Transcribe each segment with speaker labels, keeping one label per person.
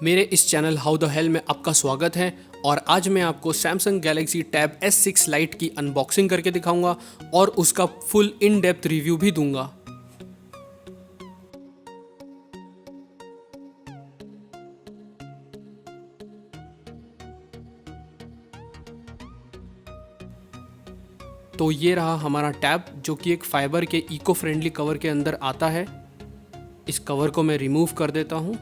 Speaker 1: मेरे इस channel how the hell में आपका स्वागत है और आज मैं आपको Samsung Galaxy tab S6 light की अनबॉक्सिंग करके दिखाऊंगा और उसका फुल इन डेप्थ रिव्यू भी दूंगा। तो ये रहा हमारा टैब जो कि एक फाइबर के इको फ्रेंडली कवर के अंदर आता है। इस कवर को मैं रिमूव कर देता हूँ।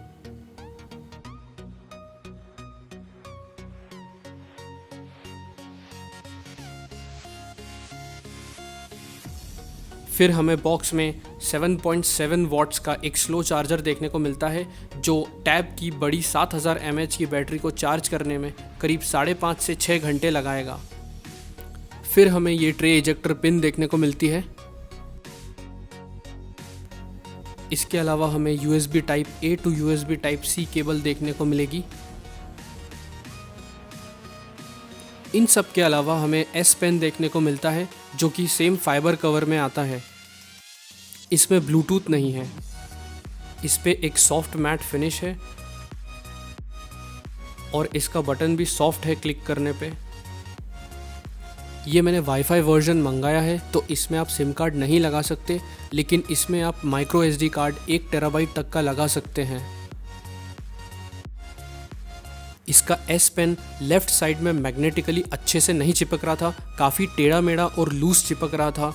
Speaker 1: फिर हमें बॉक्स में 7.7 वॉट्स का एक स्लो चार्जर देखने को मिलता है जो टैब की बड़ी 7000 mAh की बैटरी को चार्ज करने में करीब 5.5 से 6 घंटे लगाएगा। फिर हमें ये ट्रे इजेक्टर पिन देखने को मिलती है। इसके अलावा हमें USB type A to USB type C cable देखने को मिलेगी। इन सब के अलावा हमें S पेन देखने को मिलता है जो कि सेम फाइबर कवर में आता है। इसमें ब्लूटूथ नहीं है। इस पे एक सॉफ्ट मैट फिनिश है और इसका बटन भी सॉफ्ट है क्लिक करने पे। ये मैंने वाईफाई वर्जन मंगाया है तो इसमें आप सिम कार्ड नहीं लगा सकते, लेकिन इसमें आप माइक्रो SD कार्ड 1 टेराबाइट तक का लगा सकते हैं। इसका S पेन लेफ्ट साइड में मैग्नेटिकली अच्छे से नहीं चिपक रहा था, काफ़ी टेढ़ा मेढ़ा और लूज चिपक रहा था।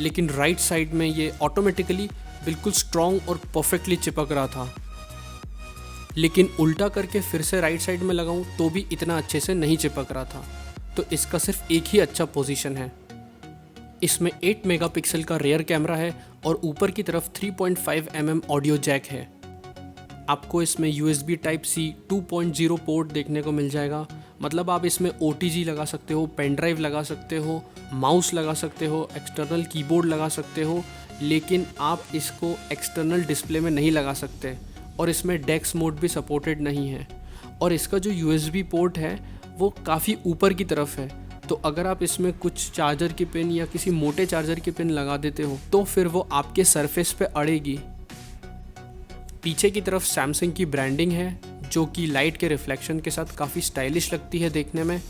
Speaker 1: लेकिन राइट साइड में ये ऑटोमेटिकली बिल्कुल स्ट्रॉन्ग और परफेक्टली चिपक रहा था। लेकिन उल्टा करके फिर से राइट साइड में लगाऊं तो भी इतना अच्छे से नहीं चिपक रहा था। तो इसका सिर्फ एक ही अच्छा पोजीशन है। इसमें 8 मेगापिक्सल का रियर कैमरा है और ऊपर की तरफ 3.5 mm ऑडियो जैक है। आपको इसमें USB टाइप C 2.0 पोर्ट देखने को मिल जाएगा। मतलब आप इसमें OTG लगा सकते हो, पेन ड्राइव लगा सकते हो, माउस लगा सकते हो, एक्सटर्नल कीबोर्ड लगा सकते हो, लेकिन आप इसको एक्सटर्नल डिस्प्ले में नहीं लगा सकते। और इसमें डेक्स मोड भी सपोर्टेड नहीं है। और इसका जो USB पोर्ट है वो काफ़ी ऊपर की तरफ है, तो अगर आप इसमें कुछ चार्जर की पिन या किसी मोटे चार्जर की पिन लगा देते हो तो फिर वो आपके सरफेस पे अड़ेगी। पीछे की तरफ सैमसंग की ब्रांडिंग है जो कि लाइट के रिफ्लेक्शन के साथ काफ़ी स्टाइलिश लगती है देखने में।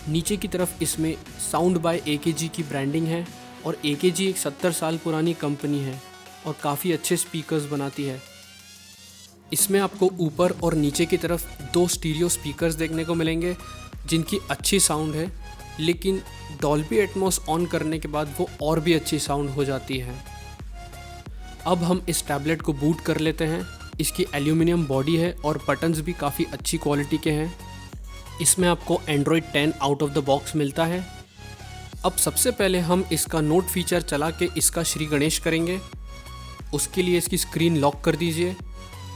Speaker 1: नीचे की तरफ इसमें साउंड बाय AKG की ब्रांडिंग है और AKG एक 70 साल पुरानी कंपनी है और काफ़ी अच्छे स्पीकर्स बनाती है। इसमें आपको ऊपर और नीचे की तरफ 2 स्टीरियो स्पीकर्स देखने को मिलेंगे जिनकी अच्छी साउंड है, लेकिन डॉल्बी एटमॉस ऑन करने के बाद वो और भी अच्छी साउंड हो जाती है। अब हम इस टैबलेट को बूट कर लेते हैं। इसकी एल्यूमिनियम बॉडी है और बटन्स भी काफ़ी अच्छी क्वालिटी के हैं। इसमें आपको Android 10 out of the box मिलता है। अब सबसे पहले हम इसका नोट फीचर चला के इसका श्री गणेश करेंगे। उसके लिए इसकी स्क्रीन लॉक कर दीजिए।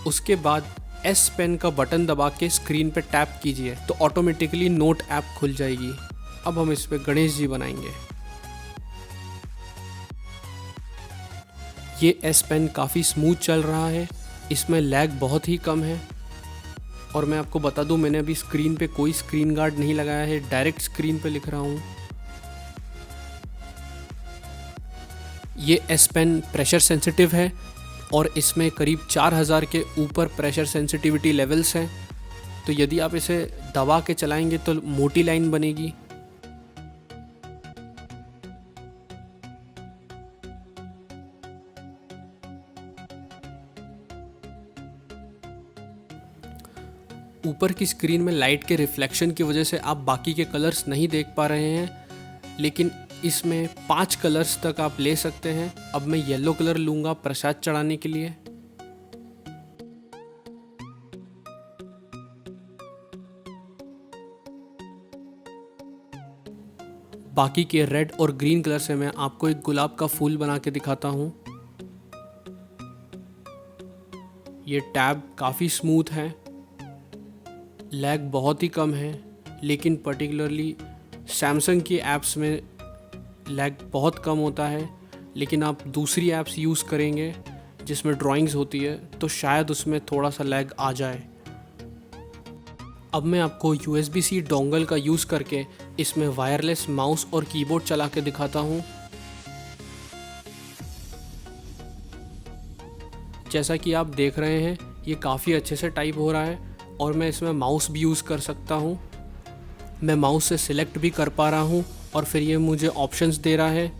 Speaker 1: उसके बाद S पेन का बटन दबा के स्क्रीन पे टैप कीजिए तो ऑटोमेटिकली नोट ऐप खुल जाएगी। अब हम इस पे गणेश जी बनाएंगे। ये S पेन काफ़ी स्मूथ चल रहा है। इसमें लैग बहुत ही कम है। और मैं आपको बता दूं, मैंने अभी स्क्रीन पे कोई स्क्रीन गार्ड नहीं लगाया है, डायरेक्ट स्क्रीन पे लिख रहा हूँ। ये S पेन प्रेशर सेंसिटिव है और इसमें करीब 4000 के ऊपर प्रेशर सेंसिटिविटी लेवल्स हैं। तो यदि आप इसे दबा के चलाएंगे तो मोटी लाइन बनेगी। ऊपर की स्क्रीन में लाइट के रिफ्लेक्शन की वजह से आप बाकी के कलर्स नहीं देख पा रहे हैं, लेकिन इसमें 5 कलर्स तक आप ले सकते हैं। अब मैं येलो कलर लूँगा प्रसाद चढ़ाने के लिए। बाकी के रेड और ग्रीन कलर से मैं आपको एक गुलाब का फूल बना के दिखाता हूँ। ये टैब काफ़ी स्मूथ है, लैग बहुत ही कम है, लेकिन पर्टिकुलरली सैमसंग की ऐप्स में लैग बहुत कम होता है। लेकिन आप दूसरी ऐप्स यूज़ करेंगे जिसमें ड्राइंग्स होती है तो शायद उसमें थोड़ा सा लैग आ जाए। अब मैं आपको USB-C डोंगल का यूज़ करके इसमें वायरलेस माउस और कीबोर्ड चला के दिखाता हूँ। जैसा कि आप देख रहे हैं ये काफ़ी अच्छे से टाइप हो रहा है और मैं इसमें माउस भी यूज़ कर सकता हूँ। मैं माउस से सिलेक्ट भी कर पा रहा हूँ और फिर ये मुझे ऑप्शंस दे रहा है।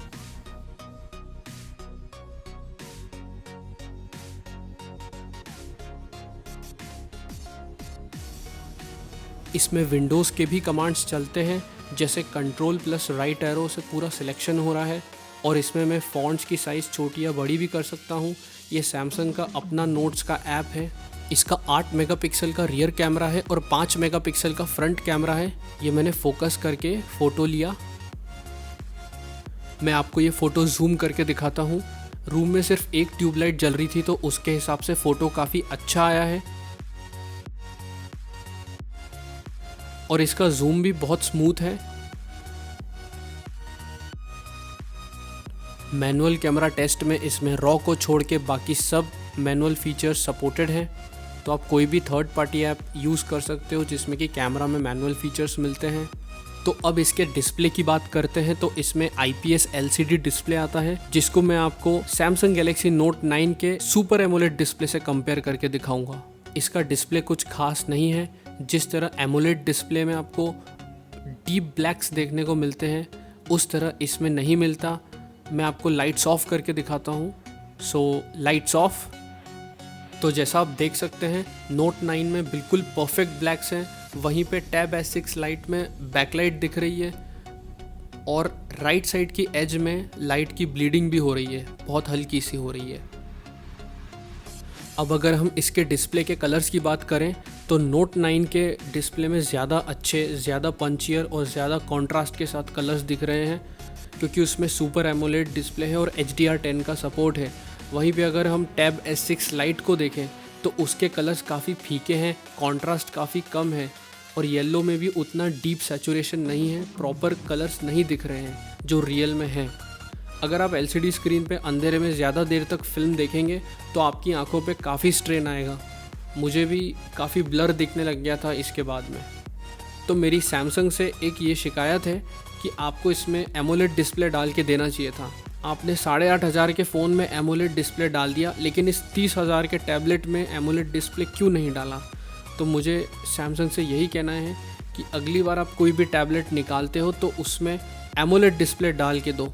Speaker 1: इसमें विंडोज़ के भी कमांड्स चलते हैं, जैसे कंट्रोल प्लस राइट एरो से पूरा सिलेक्शन हो रहा है और इसमें मैं फ़ॉन्ट्स की साइज़ छोटी या बड़ी भी कर सकता हूँ। ये सैमसंग का अपना नोट्स का ऐप है। इसका 8 मेगापिक्सल का रियर कैमरा है और 5 मेगापिक्सल का फ्रंट कैमरा है। ये मैंने फोकस करके फ़ोटो लिया। मैं आपको ये फ़ोटो जूम करके दिखाता हूँ। रूम में सिर्फ एक ट्यूबलाइट जल रही थी तो उसके हिसाब से फ़ोटो काफ़ी अच्छा आया है और इसका जूम भी बहुत स्मूथ है। मैनुअल कैमरा टेस्ट में इसमें रॉ को छोड़ के बाकी सब मैनुअल फीचर्स सपोर्टेड हैं, तो आप कोई भी थर्ड पार्टी ऐप यूज़ कर सकते हो जिसमें कि कैमरा में मैनुअल फीचर्स मिलते हैं। तो अब इसके डिस्प्ले की बात करते हैं तो इसमें IPS LCD डिस्प्ले आता है, जिसको मैं आपको Samsung Galaxy Note 9 के सुपर एमोलेड डिस्प्ले से कंपेयर करके दिखाऊंगा। इसका डिस्प्ले कुछ खास नहीं है। जिस तरह एमोलेड डिस्प्ले में आपको डीप ब्लैक्स देखने को मिलते हैं उस तरह इसमें नहीं मिलता। मैं आपको लाइट्स ऑफ करके दिखाता हूँ। Lights off. तो जैसा आप देख सकते हैं Note 9 में बिल्कुल परफेक्ट ब्लैक्स हैं। वहीं पे Tab S6 लाइट में बैकलाइट दिख रही है और राइट साइड की एज में लाइट की ब्लीडिंग भी हो रही है, बहुत हल्की सी हो रही है। अब अगर हम इसके डिस्प्ले के कलर्स की बात करें तो Note 9 के डिस्प्ले में ज़्यादा अच्छे, ज़्यादा पंचियर और ज़्यादा कॉन्ट्रास्ट के साथ कलर्स दिख रहे हैं, क्योंकि उसमें सुपर एमोलेड डिस्प्ले है और HDR10 का सपोर्ट है। वहीं पे अगर हम Tab S6 लाइट को देखें तो उसके कलर्स काफ़ी फीके हैं, कॉन्ट्रास्ट काफ़ी कम है और येलो में भी उतना डीप सैचुरेशन नहीं है, प्रॉपर कलर्स नहीं दिख रहे हैं जो रियल में हैं। अगर आप LCD स्क्रीन पे अंधेरे में ज़्यादा देर तक फिल्म देखेंगे तो आपकी आंखों पे काफ़ी स्ट्रेन आएगा। मुझे भी काफ़ी ब्लर दिखने लग गया था इसके बाद में। तो मेरी सैमसंग से एक ये शिकायत है कि आपको इसमें एमोलेड डिस्प्ले डाल के देना चाहिए था। आपने 8,500 के फ़ोन में एमोलेड डिस्प्ले डाल दिया, लेकिन इस 30,000 के टैबलेट में एमोलेड डिस्प्ले क्यों नहीं डाला? तो मुझे सैमसंग से यही कहना है कि अगली बार आप कोई भी टैबलेट निकालते हो तो उसमें एमोलेड डिस्प्ले डाल के दो।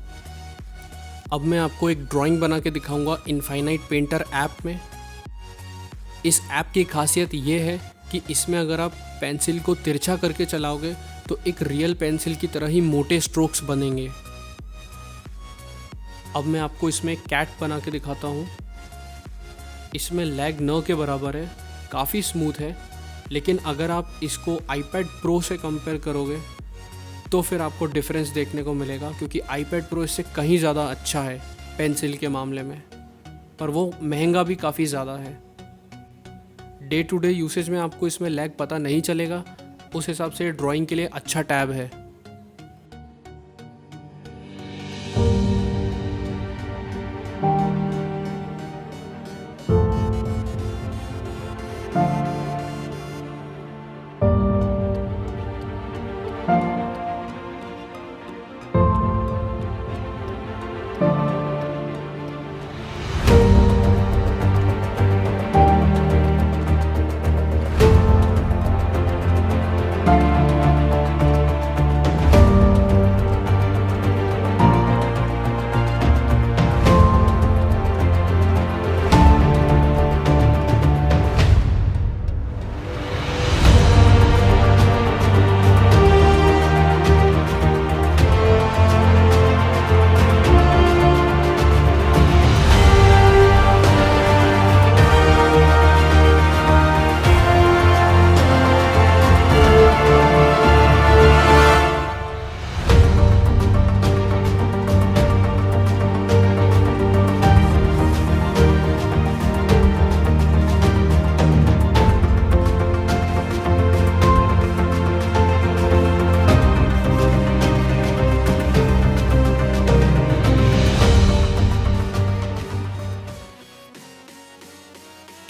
Speaker 1: अब मैं आपको एक ड्राइंग बना के दिखाऊंगा इनफाइनाइट पेंटर ऐप में। इस ऐप की खासियत ये है कि इसमें अगर आप पेंसिल को तिरछा करके चलाओगे तो एक रियल पेंसिल की तरह ही मोटे स्ट्रोक्स बनेंगे। अब मैं आपको इसमें एक कैट बना के दिखाता हूँ। इसमें लैग न के बराबर है, काफ़ी स्मूथ है, लेकिन अगर आप इसको iPad Pro से कंपेयर करोगे तो फिर आपको डिफरेंस देखने को मिलेगा, क्योंकि iPad Pro इससे कहीं ज़्यादा अच्छा है पेंसिल के मामले में, पर वो महंगा भी काफ़ी ज़्यादा है। डे टू डे यूसेज में आपको इसमें लैग पता नहीं चलेगा, उस हिसाब से ड्राइंग के लिए अच्छा टैब है।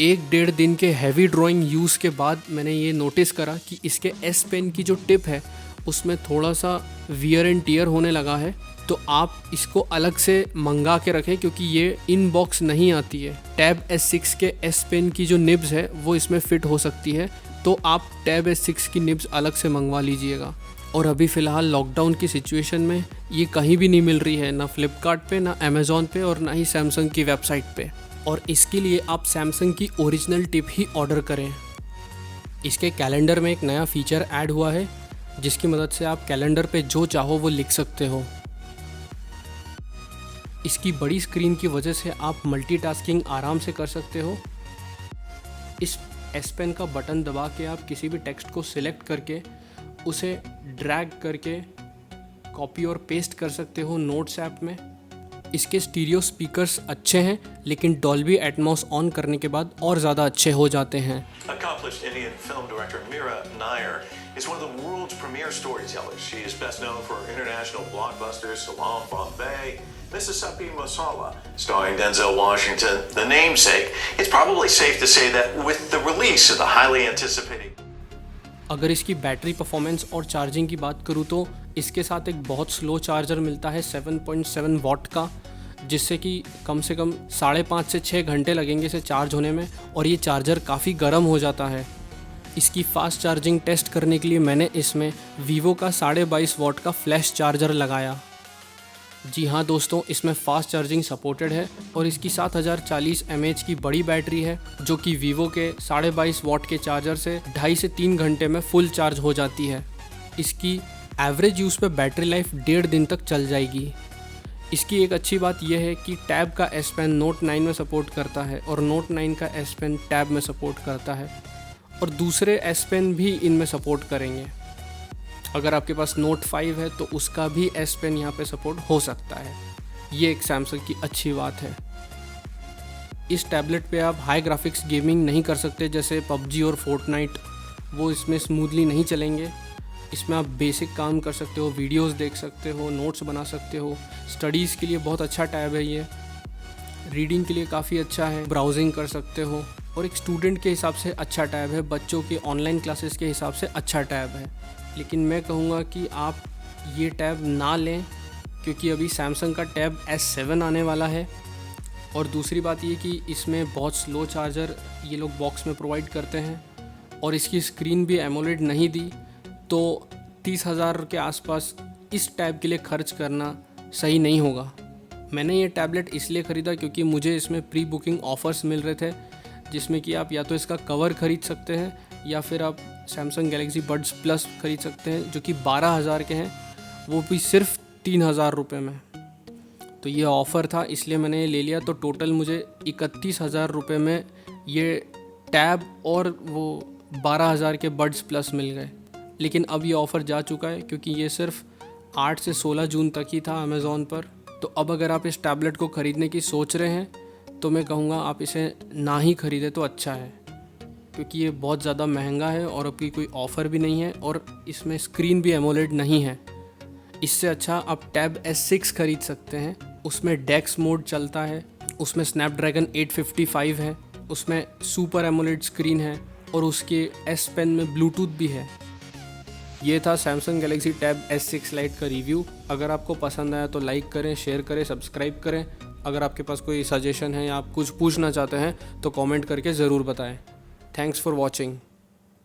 Speaker 1: एक डेढ़ दिन के हैवी ड्राइंग यूज़ के बाद मैंने ये नोटिस करा कि इसके S पेन की जो टिप है उसमें थोड़ा सा वियर एंड टियर होने लगा है, तो आप इसको अलग से मंगा के रखें क्योंकि ये इन बॉक्स नहीं आती है। टैब S6 के S पेन की जो निब्स है वो इसमें फ़िट हो सकती है, तो आप टैब S6 की निब्स अलग से मंगवा लीजिएगा। और अभी फ़िलहाल लॉकडाउन की सिचुएशन में ये कहीं भी नहीं मिल रही है, ना फ्लिपकार्ट पे, ना अमेज़ॉन पे और ना ही सैमसंग की वेबसाइट पे। और इसके लिए आप सैमसंग की ओरिजिनल टिप ही ऑर्डर करें। इसके कैलेंडर में एक नया फीचर ऐड हुआ है जिसकी मदद से आप कैलेंडर पे जो चाहो वो लिख सकते हो। इसकी बड़ी स्क्रीन की वजह से आप मल्टीटास्किंग आराम से कर सकते हो। इस S पेन का बटन दबा के आप किसी भी टेक्स्ट को सिलेक्ट करके उसे ड्रैग करके कॉपी और पेस्ट कर सकते हो नोट्स ऐप में। इसके स्टीरियो स्पीकर्स अच्छे हैं, लेकिन डॉल्बी एटमॉस ऑन करने के बाद और ज़्यादा अच्छे हो जाते हैं।
Speaker 2: Accomplished Indian film director Meera Nair is one of the world's premier storytellers. She is best known for international blockbusters Salaam Bombay, Mississippi Masala, starring Denzel Washington, The Namesake. It's probably safe to say that with the release of the highly anticipated
Speaker 1: अगर इसकी battery performance और charging की बात करूँ तो इसके साथ एक बहुत स्लो चार्जर मिलता है 7.7 वॉट का, जिससे कि कम से कम 5.5 से 6 घंटे लगेंगे इसे चार्ज होने में, और ये चार्जर काफ़ी गर्म हो जाता है। इसकी फास्ट चार्जिंग टेस्ट करने के लिए मैंने इसमें वीवो का 22.5 वॉट का फ्लैश चार्जर लगाया। जी हाँ दोस्तों, इसमें फास्ट चार्जिंग सपोर्टेड है और इसकी 7040 mAh की बड़ी बैटरी है जो कि वीवो के 22.5 वॉट के चार्जर से 2.5 से 3 घंटे में फुल चार्ज हो जाती है। इसकी एवरेज यूज़ पे बैटरी लाइफ 1.5 दिन तक चल जाएगी। इसकी एक अच्छी बात यह है कि टैब का S पेन नोट 9 में सपोर्ट करता है और नोट 9 का S पेन टैब में सपोर्ट करता है, और दूसरे S पेन भी इनमें सपोर्ट करेंगे। अगर आपके पास नोट 5 है तो उसका भी S पेन यहाँ पे सपोर्ट हो सकता है। ये एक सैमसंग की अच्छी बात है। इस टैबलेट पे आप हाई ग्राफिक्स गेमिंग नहीं कर सकते जैसे PUBG और फोर्टनाइट, वो इसमें स्मूथली नहीं चलेंगे। इसमें आप बेसिक काम कर सकते हो, वीडियोस देख सकते हो, नोट्स बना सकते हो। स्टडीज़ के लिए बहुत अच्छा टैब है ये, रीडिंग के लिए काफ़ी अच्छा है, ब्राउजिंग कर सकते हो, और एक स्टूडेंट के हिसाब से अच्छा टैब है, बच्चों के ऑनलाइन क्लासेस के हिसाब से अच्छा टैब है। लेकिन मैं कहूँगा कि आप ये टैब ना लें क्योंकि अभी सैमसंग का टैब S7 आने वाला है, और दूसरी बात ये कि इसमें बहुत स्लो चार्जर ये लोग बॉक्स में प्रोवाइड करते हैं, और इसकी स्क्रीन भी एमोलेड नहीं दी, तो 30,000 के आसपास इस टैब के लिए खर्च करना सही नहीं होगा। मैंने ये टैबलेट इसलिए ख़रीदा क्योंकि मुझे इसमें प्री बुकिंग ऑफ़र्स मिल रहे थे, जिसमें कि आप या तो इसका कवर ख़रीद सकते हैं या फिर आप सैमसंग गैलेक्सी बड्स प्लस ख़रीद सकते हैं जो कि 12,000 के हैं, वो भी सिर्फ 3,000 रुपये में। तो ये ऑफ़र था इसलिए मैंने ये ले लिया। तो टोटल मुझे 31,000 रुपये में ये टैब और वो 12,000 के बड्स प्लस मिल गए। लेकिन अब ये ऑफ़र जा चुका है क्योंकि ये सिर्फ 8 से 16 जून तक ही था अमेज़ॉन पर। तो अब अगर आप इस टैबलेट को ख़रीदने की सोच रहे हैं तो मैं कहूँगा आप इसे ना ही ख़रीदें तो अच्छा है, क्योंकि ये बहुत ज़्यादा महंगा है और अभी कोई ऑफ़र भी नहीं है और इसमें स्क्रीन भी एमोलेड नहीं है। इससे अच्छा आप टैब S6 ख़रीद सकते हैं, उसमें डेक्स मोड चलता है, उसमें स्नैपड्रैगन 855 है, उसमें सुपर एमोलेड स्क्रीन है और उसके S पेन में ब्लूटूथ भी है। ये था Samsung Galaxy tab S6 light का रिव्यू। अगर आपको पसंद आया तो लाइक करें, शेयर करें, सब्सक्राइब करें। अगर आपके पास कोई सजेशन है या आप कुछ पूछना चाहते हैं तो कमेंट करके ज़रूर बताएं। Thanks for watching.